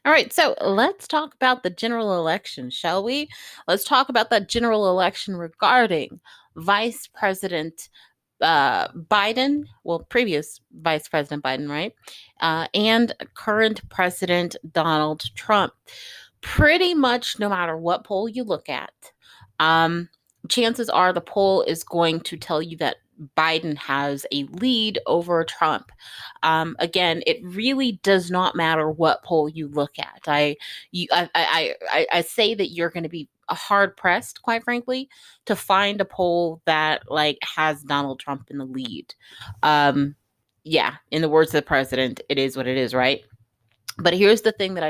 All right, so let's talk about the general election, shall we? Let's talk about that general election regarding Vice President Biden, well, previous Vice President Biden, right? And current President Donald Trump. Pretty much no matter what poll you look at, um, chances are the poll is going to tell you that Biden has a lead over Trump. Again, it really does not matter what poll you look at. I say that you're going to be hard pressed, quite frankly, to find a poll that like has Donald Trump in the lead. Yeah, in the words of the president, it is what it is, right? But here's the thing that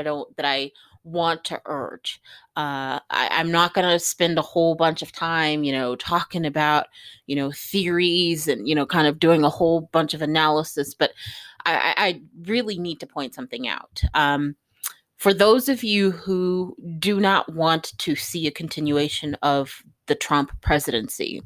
I want to urge. I'm not going to spend a whole bunch of time, talking about, theories and, kind of doing a whole bunch of analysis, but I really need to point something out. For those of you who do not want to see a continuation of the Trump presidency,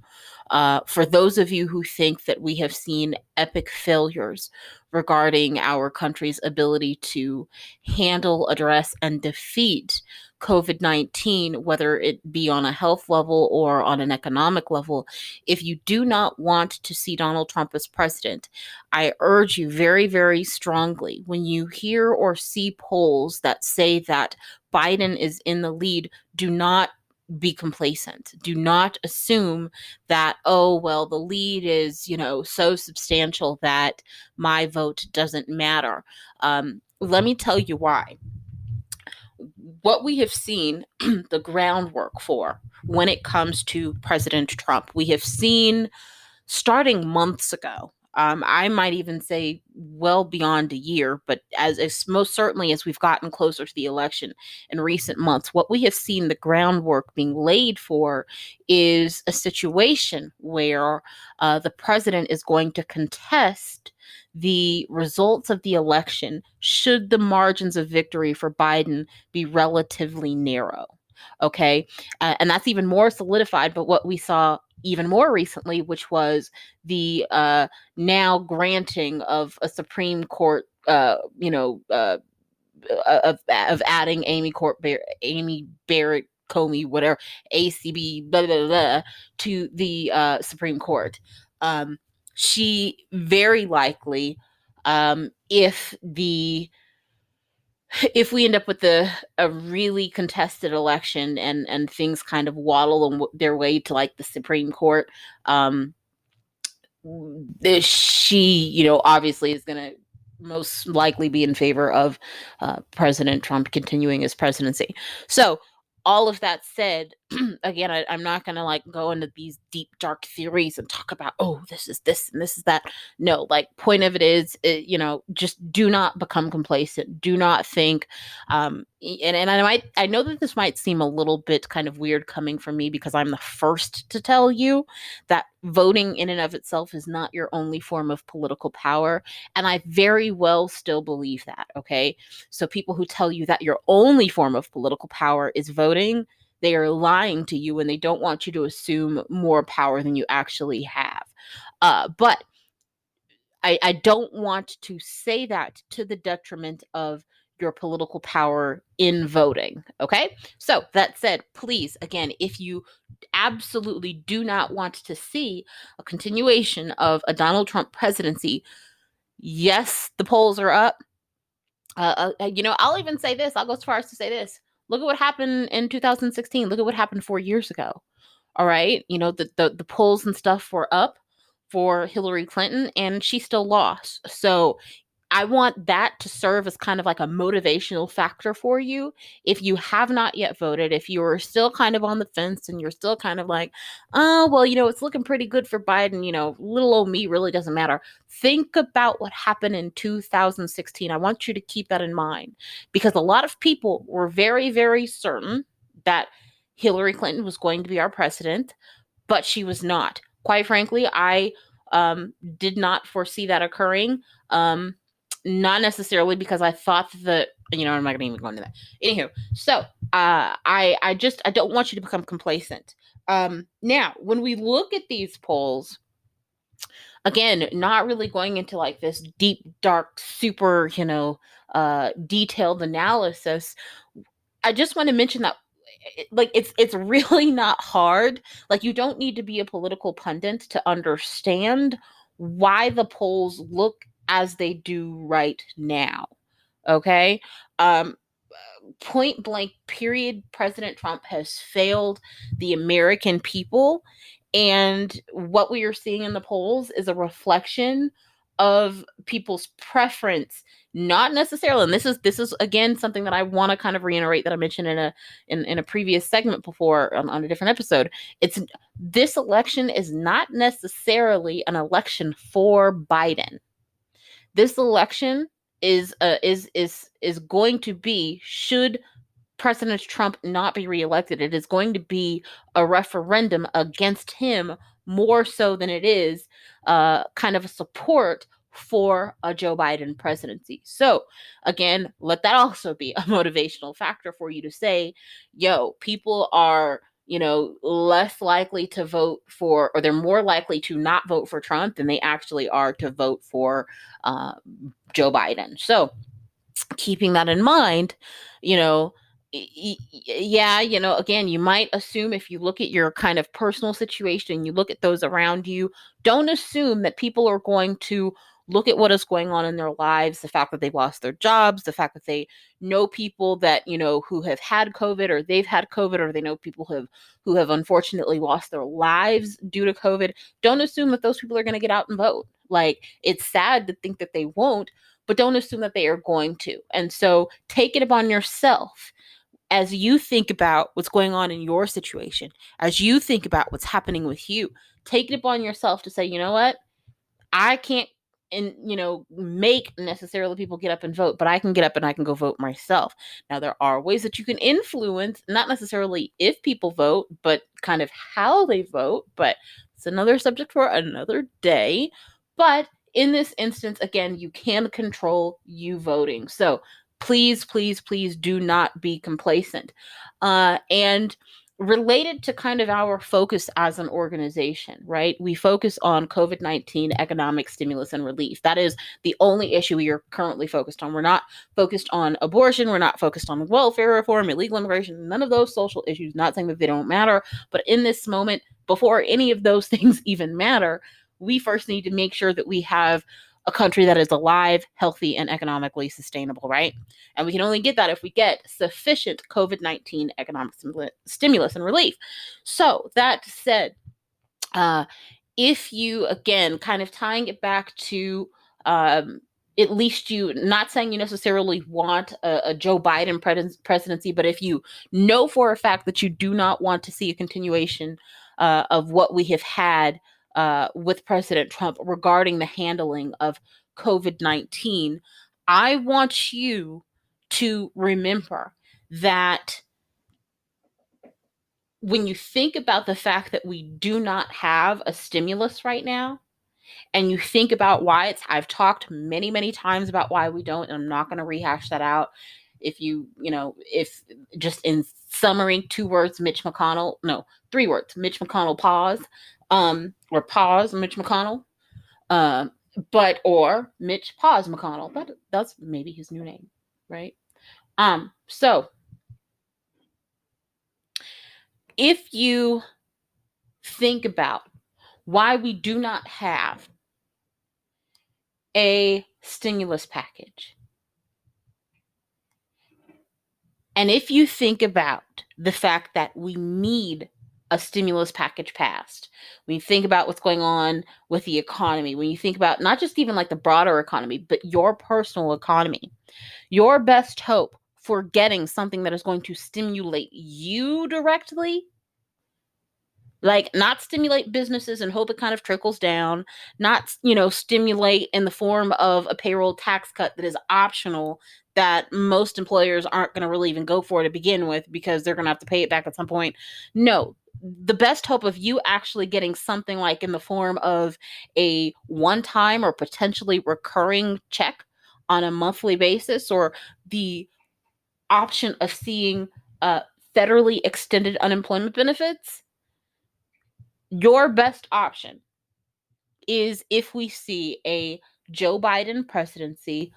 for those of you who think that we have seen epic failures regarding our country's ability to handle, address, and defeat COVID-19, whether it be on a health level or on an economic level, if you do not want to see Donald Trump as president, I urge you very, very strongly when you hear or see polls that say that Biden is in the lead, do not be complacent. Do not assume that, oh, well, the lead is, so substantial that my vote doesn't matter. Let me tell you why. What we have seen the groundwork for when it comes to President Trump, we have seen starting months ago. I might even say well beyond a year, but as most certainly as we've gotten closer to the election in recent months, what we have seen the groundwork being laid for is a situation where the president is going to contest the results of the election should the margins of victory for Biden be relatively narrow. Okay. And that's even more solidified, but what we saw even more recently, which was the now granting of a Supreme Court, of adding Amy Barrett Comey, whatever, ACB, blah, blah, blah, to the Supreme Court. She very likely, if we end up with a really contested election and things kind of waddle their way to like the Supreme Court, she obviously is going to most likely be in favor of President Trump continuing his presidency. So all of that said, again, I'm not going to like go into these deep, dark theories and talk about, oh, this is this and this is that. No, like point of it is, just do not become complacent. Do not think, and I know that this might seem a little bit kind of weird coming from me because I'm the first to tell you that voting in and of itself is not your only form of political power. And I very well still believe that. Okay. So people who tell you that your only form of political power is voting, they are lying to you and they don't want you to assume more power than you actually have. But I don't want to say that to the detriment of your political power in voting. Okay. So that said, please, again, if you absolutely do not want to see a continuation of a Donald Trump presidency, yes, the polls are up. I'll even say this. I'll go as far as to say this. Look at what happened in 2016. Look at what happened 4 years ago. All right. The polls and stuff were up for Hillary Clinton and she still lost. So I want that to serve as kind of like a motivational factor for you. If you have not yet voted, if you are still kind of on the fence and you're still kind of like, oh, well, it's looking pretty good for Biden, little old me really doesn't matter. Think about what happened in 2016. I want you to keep that in mind because a lot of people were very, very certain that Hillary Clinton was going to be our president, but she was not. Quite frankly, I did not foresee that occurring. Not necessarily because I thought that, I'm not going to even go into that. Anywho, so I don't want you to become complacent. Now, when we look at these polls, Again, not really going into like this deep, dark, super, detailed analysis. I just want to mention that like it's really not hard. Like, you don't need to be a political pundit to understand why the polls look as they do right now. Okay? Um Point blank period, President Trump has failed the American people, and what we are seeing in the polls is a reflection of people's preference, not necessarily, and this is again something that I want to kind of reiterate that I mentioned in a previous segment before, on a different episode. It's This election is not necessarily an election for Biden. This election is going to be, should President Trump not be reelected, it is going to be a referendum against him, more so than it is kind of a support for a Joe Biden presidency. So, again, let that also be a motivational factor for you to say, yo, people are, less likely to vote for, or they're more likely to not vote for Trump than they actually are to vote for uh, Joe Biden. So, keeping that in mind, you know, yeah, again, you might assume, if you look at your kind of personal situation, you look at those around you, don't assume that people are going to look at what is going on in their lives, the fact that they've lost their jobs, the fact that they know people that, who have had COVID, or they've had COVID, or they know people who have unfortunately lost their lives due to COVID. Don't assume that those people are going to get out and vote. Like, it's sad to think that they won't, but don't assume that they are going to. And so take it upon yourself, as you think about what's going on in your situation, as you think about what's happening with you. Take it upon yourself to say, you know what? I can't, and make necessarily people get up and vote, but I can get up and I can go vote myself. Now, there are ways that you can influence, not necessarily if people vote, but kind of how they vote. But it's another subject for another day. But in this instance, again, you can control you voting. So please, please, please do not be complacent. And related to kind of our focus as an organization, right? We focus on COVID-19 economic stimulus and relief. That is the only issue we are currently focused on. We're not focused on abortion. We're not focused on welfare reform, illegal immigration, none of those social issues. Not saying that they don't matter, but in this moment, before any of those things even matter, we first need to make sure that we have a country that is alive, healthy, and economically sustainable, right? And we can only get that if we get sufficient COVID-19 economic stimulus and relief. So, that said, if you, again, kind of tying it back to, at least, you, not saying you necessarily want a Joe Biden presidency, but if you know for a fact that you do not want to see a continuation of what we have had with President Trump regarding the handling of COVID-19, I want you to remember that when you think about the fact that we do not have a stimulus right now, and you think about why I've talked many, many times about why we don't, and I'm not going to rehash that out. If just in summary, 2 words, Mitch McConnell, no, 3 words, Mitch McConnell pause, or pause, Mitch McConnell, or Mitch pause McConnell. That's maybe his new name, right? So if you think about why we do not have a stimulus package, and if you think about the fact that we need a stimulus package passed, when you think about what's going on with the economy, when you think about not just even like the broader economy, but your personal economy, your best hope for getting something that is going to stimulate you directly, like not stimulate businesses and hope it kind of trickles down, not stimulate in the form of a payroll tax cut that is optional, that most employers aren't going to really even go for to begin with because they're going to have to pay it back at some point. No, the best hope of you actually getting something like in the form of a one-time or potentially recurring check on a monthly basis, or the option of seeing federally extended unemployment benefits, your best option is if we see a Joe Biden presidency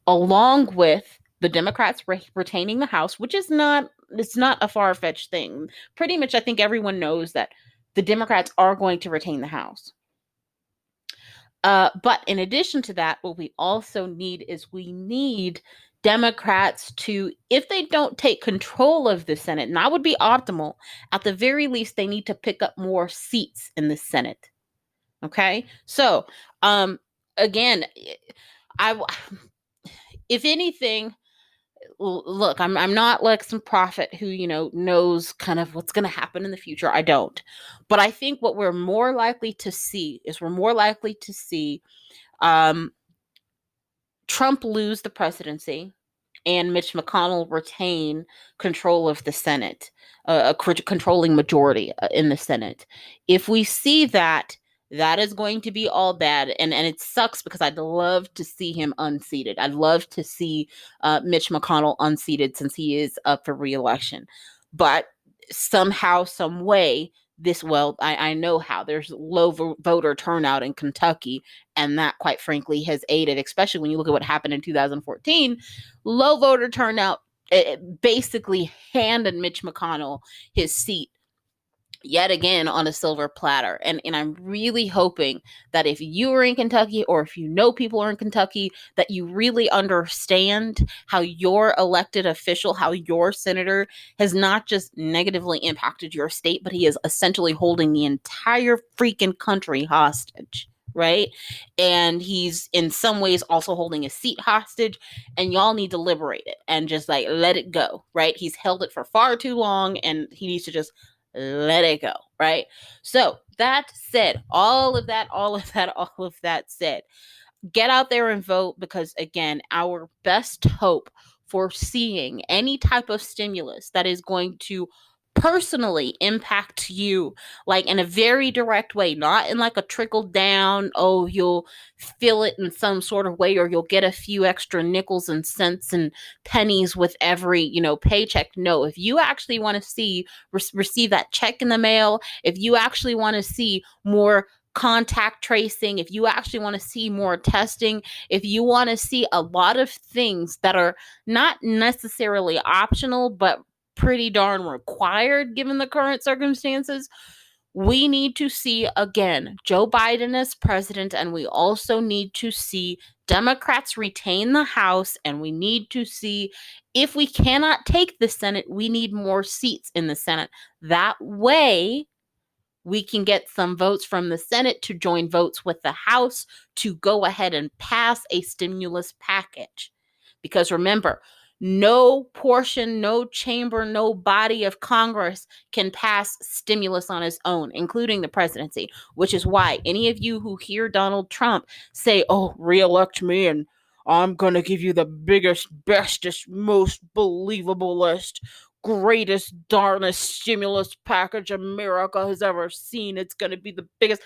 along with the Democrats retaining the House, which is not, it's not a far-fetched thing. Pretty much, I think everyone knows that the Democrats are going to retain the House. But in addition to that, what we also need is we need Democrats to, if they don't take control of the Senate, and that would be optimal, at the very least, they need to pick up more seats in the Senate. Okay? So, again, if anything, look, I'm not like some prophet who, knows kind of what's going to happen in the future. I don't. But I think what we're more likely to see is Trump lose the presidency and Mitch McConnell retain control of the Senate, a controlling majority in the Senate. If we see that, that is going to be all bad. And it sucks because I'd love to see him unseated. I'd love to see Mitch McConnell unseated since he is up for re-election. But somehow, some way, I know how. There's low voter turnout in Kentucky, and that, quite frankly, has aided, especially when you look at what happened in 2014. Low voter turnout, it basically handed Mitch McConnell his seat yet again on a silver platter. And I'm really hoping that if you are in Kentucky, or if you know people are in Kentucky, that you really understand how your elected official, how your senator has not just negatively impacted your state, but he is essentially holding the entire freaking country hostage. Right? And he's in some ways also holding a seat hostage, and y'all need to liberate it and just like let it go. Right? He's held it for far too long, and he needs to just let it go, right? So that said, all of that said, get out there and vote, because again, our best hope for seeing any type of stimulus that is going to personally impact you, like in a very direct way, not in like a trickle down, oh, you'll feel it in some sort of way, or you'll get a few extra nickels and cents and pennies with every, paycheck. No, if you actually want to see receive that check in the mail, if you actually want to see more contact tracing, if you actually want to see more testing, if you want to see a lot of things that are not necessarily optional, but pretty darn required given the current circumstances, we need to see, again, Joe Biden as president, and we also need to see Democrats retain the House, and we need to see, if we cannot take the Senate, we need more seats in the Senate. That way, we can get some votes from the Senate to join votes with the House to go ahead and pass a stimulus package. Because remember, no portion, no chamber, no body of Congress can pass stimulus on its own, including the presidency, which is why any of you who hear Donald Trump say, oh, reelect me and I'm going to give you the biggest, bestest, most believable-est, greatest, darnest stimulus package America has ever seen. It's going to be the biggest.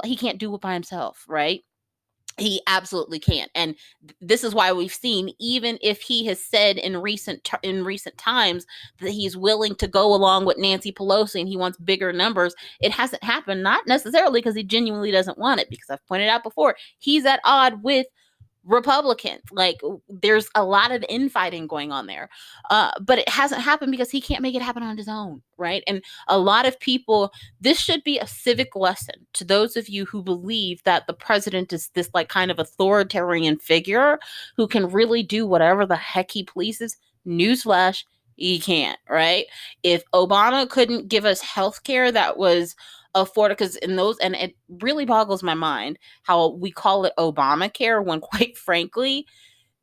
He can't do it by himself, right? He absolutely can't. And this is why we've seen, even if he has said in recent times that he's willing to go along with Nancy Pelosi and he wants bigger numbers, it hasn't happened, not necessarily because he genuinely doesn't want it, because I've pointed out before, he's at odds with Republicans. Like, there's a lot of infighting going on there. But it hasn't happened because he can't make it happen on his own, right? And a lot of people, this should be a civic lesson to those of you who believe that the president is this like kind of authoritarian figure who can really do whatever the heck he pleases. Newsflash, he can't, right? If Obama couldn't give us health care that was afford, because and it really boggles my mind how we call it Obamacare when, quite frankly,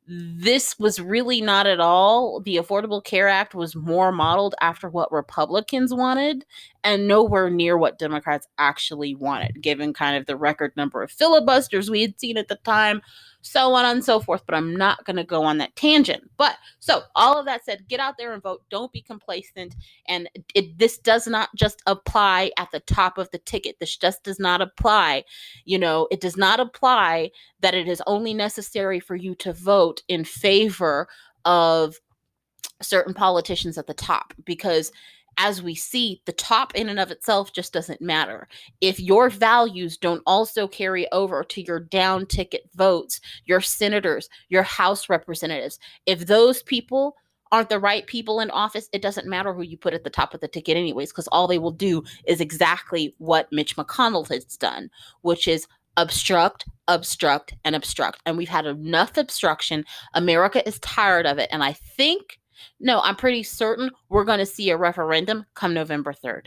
this was really not at all. The Affordable Care Act was more modeled after what Republicans wanted and nowhere near what Democrats actually wanted, given kind of the record number of filibusters we had seen at the time, so on and so forth. But I'm not going to go on that tangent. But so all of that said, get out there and vote. Don't be complacent. And this does not just apply at the top of the ticket. This just does not apply. It does not apply that it is only necessary for you to vote in favor of certain politicians at the top, because as we see, the top in and of itself just doesn't matter. If your values don't also carry over to your down ticket votes, your senators, your House representatives, if those people aren't the right people in office, it doesn't matter who you put at the top of the ticket anyways, because all they will do is exactly what Mitch McConnell has done, which is obstruct, obstruct, and obstruct. And we've had enough obstruction. America is tired of it. And I think, no, I'm pretty certain we're going to see a referendum come November 3rd.